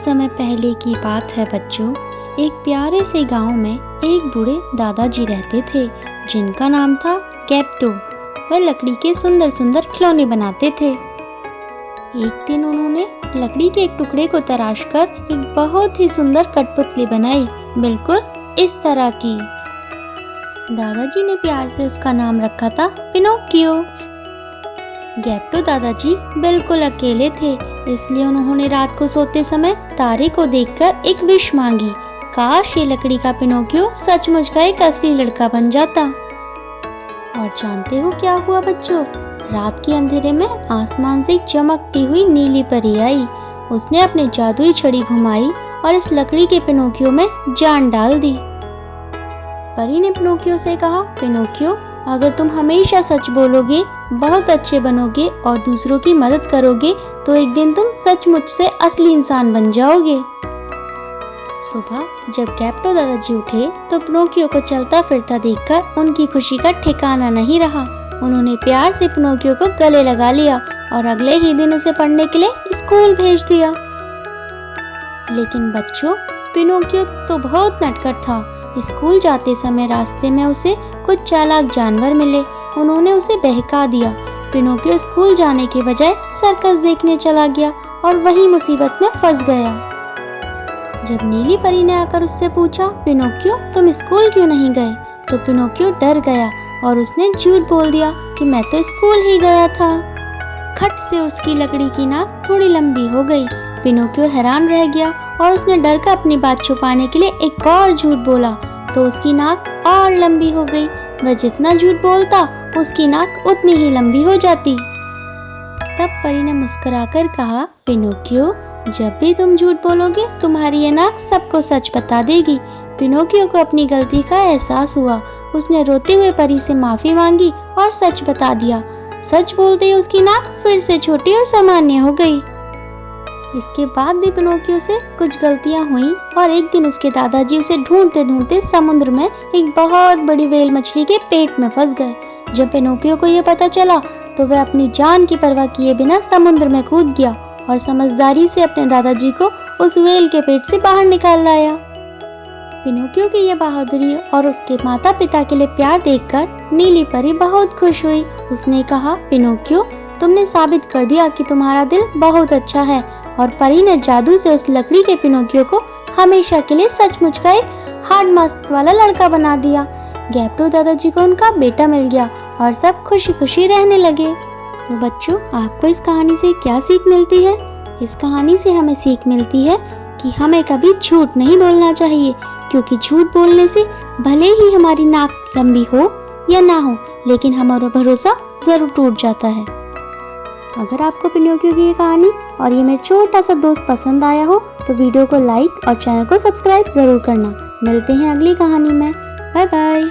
समय पहले की बात है बच्चों। एक प्यारे से गांव में एक बूढ़े दादाजी रहते थे जिनका नाम था गेप्टो। वह लकड़ी के सुंदर सुंदर खिलौने बनाते थे। एक दिन उन्होंने लकड़ी के एक टुकड़े को तराशकर एक बहुत ही सुंदर कठपुतली बनाई, बिल्कुल इस तरह की। दादाजी ने प्यार से उसका नाम रखा था पिनोकियो। गेप्टो दादाजी बिल्कुल अकेले थे, इसलिए उन्होंने रात को सोते समय तारे को देखकर एक विश मांगी। काश ये लकड़ी का पिनोकियो सचमुच का एक असली लड़का बन जाता। और जानते हो क्या हुआ बच्चों? रात के अंधेरे में आसमान से एक चमकती हुई नीली परी आई। उसने अपनी जादुई छड़ी घुमाई और इस लकड़ी के पिनोकियो में जान डाल दी। परी ने पिनोकियो से कहा, पिनोकियो, अगर तुम हमेशा सच बोलोगे, बहुत अच्छे बनोगे और दूसरों की मदद करोगे तो एक दिन तुम सचमुच से असली इंसान बन जाओगे। सुबह जब गेप्टो दादाजी उठे तो पिनोकियो को चलता फिरता देखकर उनकी खुशी का ठिकाना नहीं रहा। उन्होंने प्यार से पिनोकियो को गले लगा लिया और अगले ही दिन उसे पढ़ने के लिए स्कूल भेज दिया। लेकिन बच्चों, पिनोकियो तो बहुत नटखट था। स्कूल जाते समय रास्ते में उसे कुछ चालाक जानवर मिले। उन्होंने उसे बहका दिया। पिनोकियो स्कूल जाने के बजाय सर्कस देखने चला गया और वही मुसीबत में फंस गया। जब नीली परी ने आकर उससे पूछा, पिनोकियो तुम स्कूल क्यों नहीं गए? तो पिनोकियो डर गया और उसने झूठ बोल दिया कि मैं तो स्कूल ही गया था। खट से उसकी लकड़ी की नाक थोड़ी लंबी हो गई। पिनोकियो हैरान रह गया और उसने डर कर अपनी बात छुपाने के लिए एक और झूठ बोला तो उसकी नाक और लंबी हो गई। वह जितना झूठ बोलता उसकी नाक उतनी ही लंबी हो जाती। तब परी ने मुस्कुराकर कहा, पिनोकियो, जब भी तुम झूठ बोलोगे तुम्हारी ये नाक सबको सच बता देगी। पिनोकियो को अपनी गलती का एहसास हुआ। उसने रोते हुए परी से माफी मांगी और सच बता दिया। सच बोलते ही उसकी नाक फिर से छोटी और सामान्य हो गई। इसके बाद भी पिनोकियो से कुछ गलतियां हुई और एक दिन उसके दादाजी उसे ढूंढते ढूंढते समुद्र में एक बहुत बड़ी व्हेल मछली के पेट में फंस गए। जब पिनोकियो को यह पता चला तो वह अपनी जान की परवाह किए बिना समुद्र में कूद गया और समझदारी से अपने दादाजी को उस व्हेल के पेट से बाहर निकाल लाया। पिनोकियो की यह बहादुरी और उसके माता पिता के लिए प्यार देखकर नीली परी बहुत खुश हुई। उसने कहा, पिनोकियो, तुमने साबित कर दिया कि तुम्हारा दिल बहुत अच्छा है। और परी ने जादू से उस लकड़ी के पिनोकियो को हमेशा के लिए सचमुच का एक हार्ड मस्त वाला लड़का बना दिया। गेप्टो दादाजी को उनका बेटा मिल गया और सब खुशी खुशी रहने लगे। तो बच्चों, आपको इस कहानी से क्या सीख मिलती है? इस कहानी से हमें सीख मिलती है कि हमें कभी झूठ नहीं बोलना चाहिए, क्योंकि झूठ बोलने से भले ही हमारी नाक लंबी हो या ना हो, लेकिन हमारा भरोसा जरूर टूट जाता है। अगर आपको पिनोकियो की ये कहानी और ये मेरा छोटा सा दोस्त पसंद आया हो तो वीडियो को लाइक और चैनल को सब्सक्राइब जरूर करना। मिलते हैं अगली कहानी में। Bye bye.